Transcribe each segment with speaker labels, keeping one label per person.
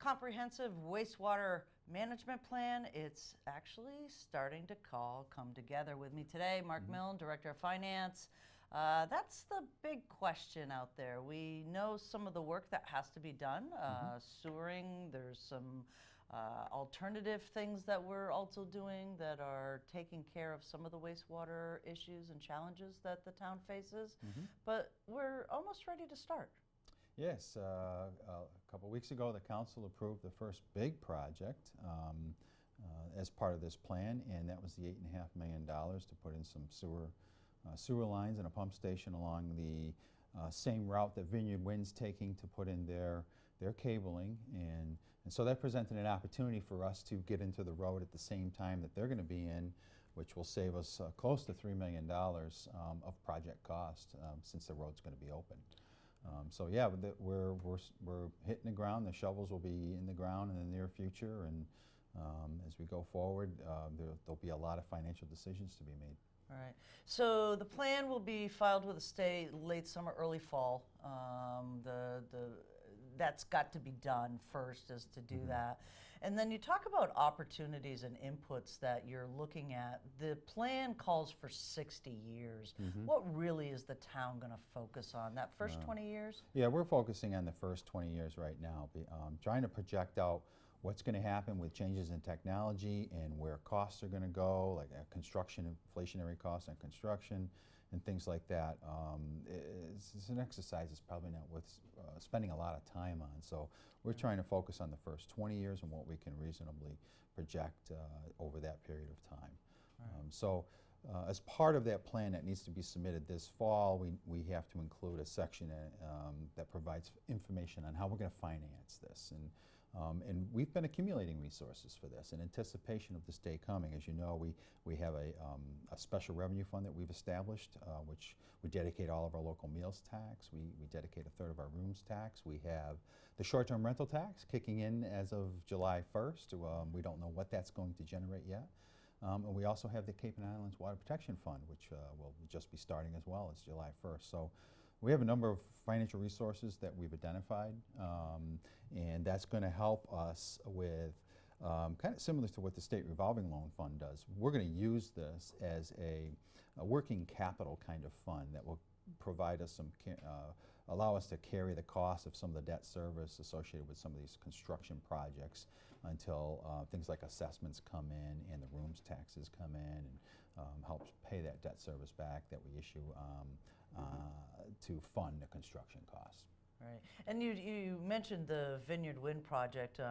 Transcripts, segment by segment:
Speaker 1: comprehensive wastewater management plan, it's actually starting to come together. With me today, Mark Milne, Director of Finance. That's the big question out there. We know some of the work that has to be done. Sewering, there's some alternative things that we're also doing that are taking care of some of the wastewater issues and challenges that the town faces. But we're almost ready to start.
Speaker 2: Yes, a couple weeks ago the council approved the first big project as part of this plan, and that was the $8.5 million to put in some sewer lines and a pump station along the same route that Vineyard Wind's taking to put in their cabling, and so that presented an opportunity for us to get into the road at the same time that they're going to be in, which will save us close to $3 million of project cost since the road's going to be open. So yeah, we're hitting the ground. The shovels will be in the ground in the near future, and as we go forward, there'll be a lot of financial decisions to be made.
Speaker 1: All right. So the plan will be filed with the state late summer, early fall. That's got to be done first, is to do that. And then you talk about opportunities and inputs that you're looking at. The plan calls for 60 years. What really is the town going to focus on? That first 20 years?
Speaker 2: Yeah, we're focusing on the first 20 years right now, trying to project out what's going to happen with changes in technology and where costs are going to go, like construction, inflationary costs on construction and things like that. It's an exercise that's probably not worth spending a lot of time on. So we're trying to focus on the first 20 years and what we can reasonably project over that period of time. As part of that plan that needs to be submitted this fall, we have to include a section that provides information on how we're going to finance this. And we've been accumulating resources for this in anticipation of this day coming. As you know, we have a special revenue fund that we've established, which we dedicate all of our local meals tax. We dedicate a third of our rooms tax. We have the short-term rental tax kicking in as of July 1st. We don't know what that's going to generate yet. And we also have the Cape and Islands Water Protection Fund, which will just be starting as well as July 1st. So we have a number of financial resources that we've identified, and that's going to help us with kind of similar to what the State Revolving Loan Fund does. We're going to use this as a working capital kind of fund that will provide us some, allow us to carry the cost of some of the debt service associated with some of these construction projects until things like assessments come in and the rooms taxes come in, and helps pay that debt service back that we issue to fund the construction costs.
Speaker 1: Right. And you mentioned the Vineyard Wind project.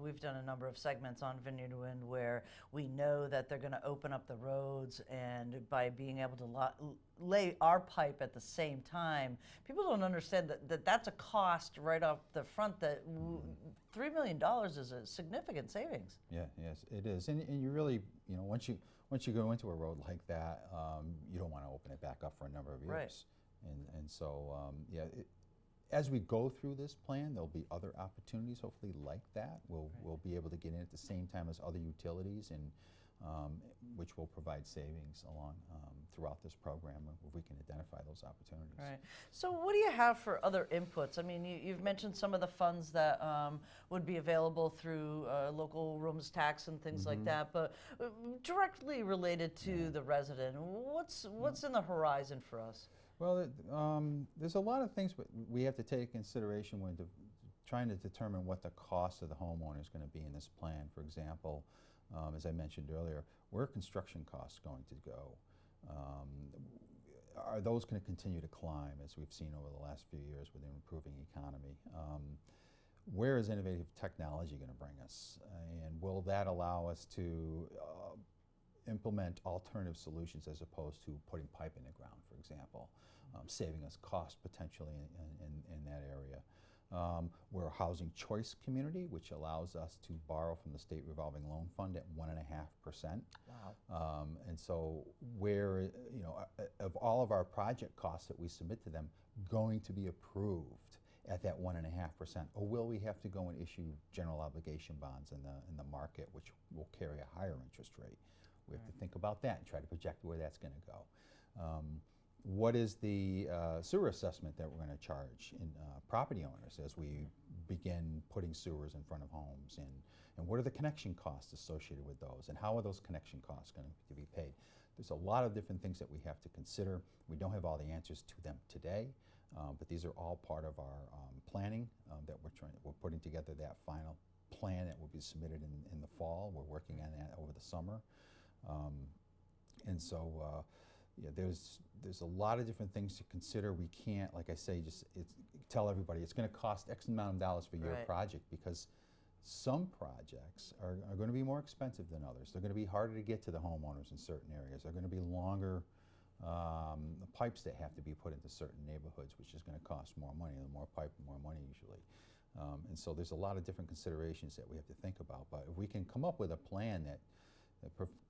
Speaker 1: We've done a number of segments on Vineyard Wind where we know that they're going to open up the roads, and by being able to lay our pipe at the same time, people don't understand that that's a cost right off the front. That $3 million is a significant savings.
Speaker 2: Yeah, yes, it is. And you really, once you go into a road like that, you don't want to open it back up for a number of years.
Speaker 1: Right.
Speaker 2: And so, yeah. As we go through this plan, there'll be other opportunities, hopefully, like that. We'll be able to get in at the same time as other utilities, and which will provide savings along throughout this program if we can identify those opportunities.
Speaker 1: Right. So what do you have for other inputs? I mean, you've mentioned some of the funds that would be available through local rooms tax and things like that, but directly related to the resident, what's in the horizon for us?
Speaker 2: Well, there's a lot of things we have to take into consideration when trying to determine what the cost of the homeowner is going to be in this plan. For example, as I mentioned earlier, where are construction costs going to go? Are those going to continue to climb, as we've seen over the last few years with an improving economy? Where is innovative technology going to bring us? And will that allow us to implement alternative solutions as opposed to putting pipe in the ground, for example, saving us cost potentially in that area. We're a housing choice community, which allows us to borrow from the State Revolving Loan Fund at 1.5%.
Speaker 1: Wow.
Speaker 2: And so where, of all of our project costs that we submit to them, going to be approved at that 1.5%, or will we have to go and issue general obligation bonds in the market, which will carry a higher interest rate? We have to think about that and try to project where that's going to go. what is the sewer assessment that we're going to charge in property owners as we begin putting sewers in front of homes, and what are the connection costs associated with those, and how are those connection costs going to be paid? There's a lot of different things that we have to consider. We don't have all the answers to them today, but these are all part of our planning that we're putting together that final plan that will be submitted in the fall. We're working on that over the summer. And so yeah, there's a lot of different things to consider. We can't, like I say, just tell everybody it's going to cost X amount of dollars for your project, because some projects are going to be more expensive than others. They're going to be harder to get to the homeowners in certain areas. They're going to be longer pipes that have to be put into certain neighborhoods, which is going to cost more money. The more pipe, the more money usually. And so there's a lot of different considerations that we have to think about. But if we can come up with a plan that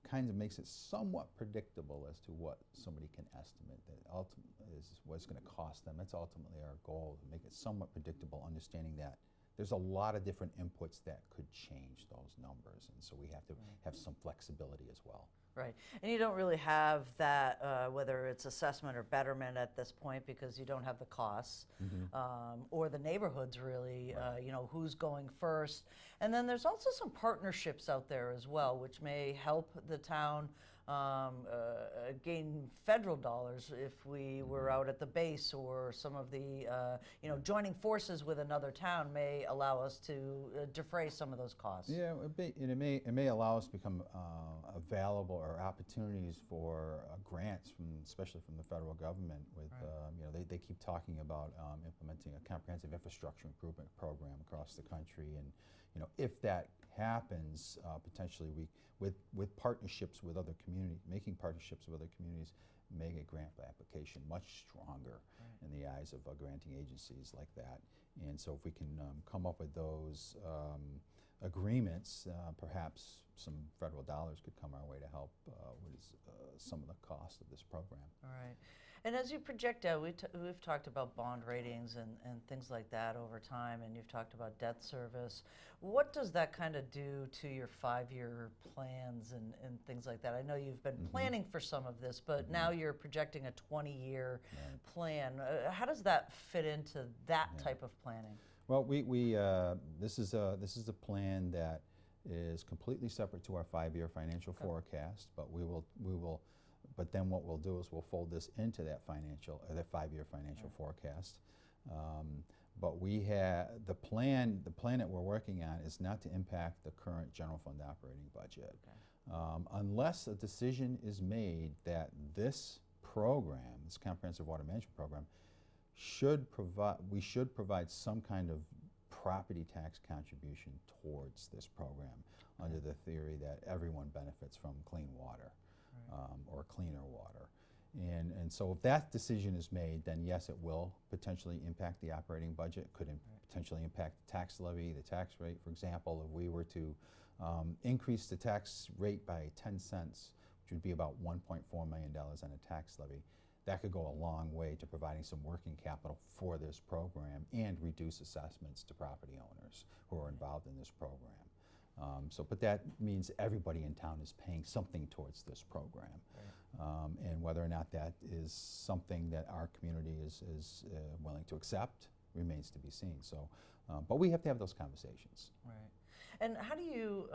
Speaker 2: kind of makes it somewhat predictable as to what somebody can estimate, that ultimately is what it's going to cost them. That's ultimately our goal, to make it somewhat predictable, understanding that there's a lot of different inputs that could change those numbers, and so we have to have some flexibility as well.
Speaker 1: Right, and you don't really have that, whether it's assessment or betterment at this point, because you don't have the costs or the neighborhoods really, you know, who's going first. And then there's also some partnerships out there as well, which may help the town gain federal dollars if we were out at the base, or some of the, you know, joining forces with another town may allow us to defray some of those costs.
Speaker 2: Yeah, it may allow us to become available, or opportunities for grants, especially from the federal government. With you know, they keep talking about implementing a comprehensive infrastructure improvement program across the country, and you know, if that happens, potentially with partnerships with other communities, making partnerships with other communities, make a grant application much stronger in the eyes of granting agencies like that. And so if we can come up with those agreements, perhaps some federal dollars could come our way to help with some of the cost of this program.
Speaker 1: All right. And as you project out, we've talked about bond ratings and things like that over time, and you've talked about debt service. What does that kind of do to your 5-year plans and things like that? I know you've been planning for some of this, but now you're projecting a 20-year plan. How does that fit into that type of planning?
Speaker 2: Well, this is a plan that is completely separate to our 5-year financial forecast, but we will. But then what we'll do is we'll fold this into that 5-year financial forecast. But we have the plan that we're working on is not to impact the current general fund operating budget, unless a decision is made that this program, this comprehensive water management program, we should provide some kind of property tax contribution towards this program, under the theory that everyone benefits from clean water. Or cleaner water. And so if that decision is made, then yes, it will potentially impact the operating budget, could potentially impact the tax levy, the tax rate. For example, if we were to increase the tax rate by 10 cents, which would be about $1.4 million on a tax levy, that could go a long way to providing some working capital for this program and reduce assessments to property owners who are involved in this program. But that means everybody in town is paying something towards this program. And whether or not that is something that our community is willing to accept remains to be seen. So, but we have to have those conversations.
Speaker 1: Right. And how do you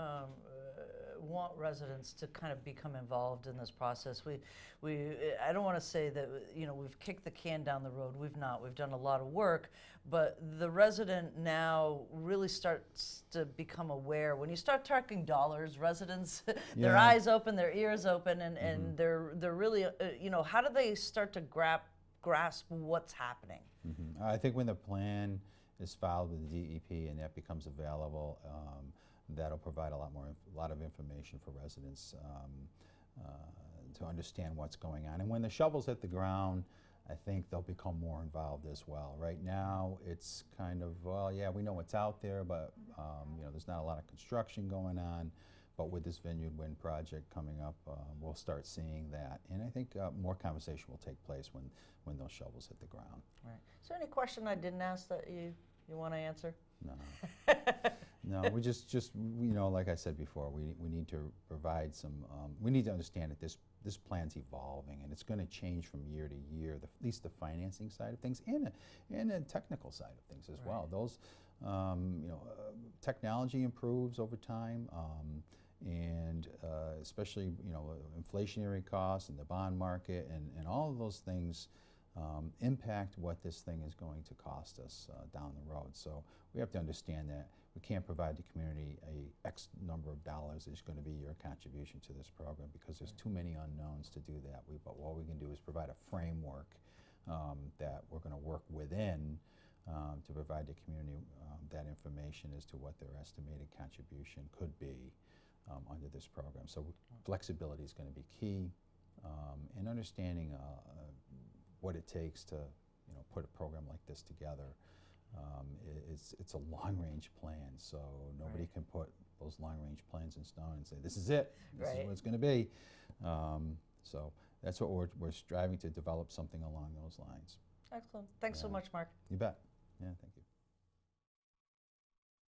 Speaker 1: want residents to kind of become involved in this process? I don't want to say that, you know, we've kicked the can down the road. We've not. We've done a lot of work, but the resident now really starts to become aware. When you start talking dollars, residents, their eyes open, their ears open, and they're really, you know, how do they start to grasp what's happening?
Speaker 2: I think when the plan is filed with the DEP and that becomes available, that'll provide a lot of information for residents to understand what's going on. And when the shovels hit the ground, I think they'll become more involved as well. Right now, it's kind of, well, yeah, we know what's out there, but you know, there's not a lot of construction going on. But with this Vineyard Wind project coming up, we'll start seeing that. And I think more conversation will take place when those shovels hit the ground.
Speaker 1: Right. Is there any question I didn't ask that you want to answer?
Speaker 2: No. No, we just like I said before, we need to provide some. We need to understand that this plan's evolving and it's going to change from year to year. At least the financing side of things and the technical side of things as well. Those, technology improves over time, and especially inflationary costs and the bond market and all of those things. Impact what this thing is going to cost us down the road. So we have to understand that we can't provide the community a X number of dollars is going to be your contribution to this program because there's too many unknowns to do that. But what we can do is provide a framework that we're going to work within to provide the community that information as to what their estimated contribution could be under this program. So flexibility is going to be key, and understanding what it takes to put a program like this together. It's a long-range plan, so nobody can put those long-range plans in stone and say, this is it, this is what it's going to be. So that's what we're striving to develop, something along those lines.
Speaker 1: Excellent. Thanks so much, Mark.
Speaker 2: You bet. Yeah, thanks.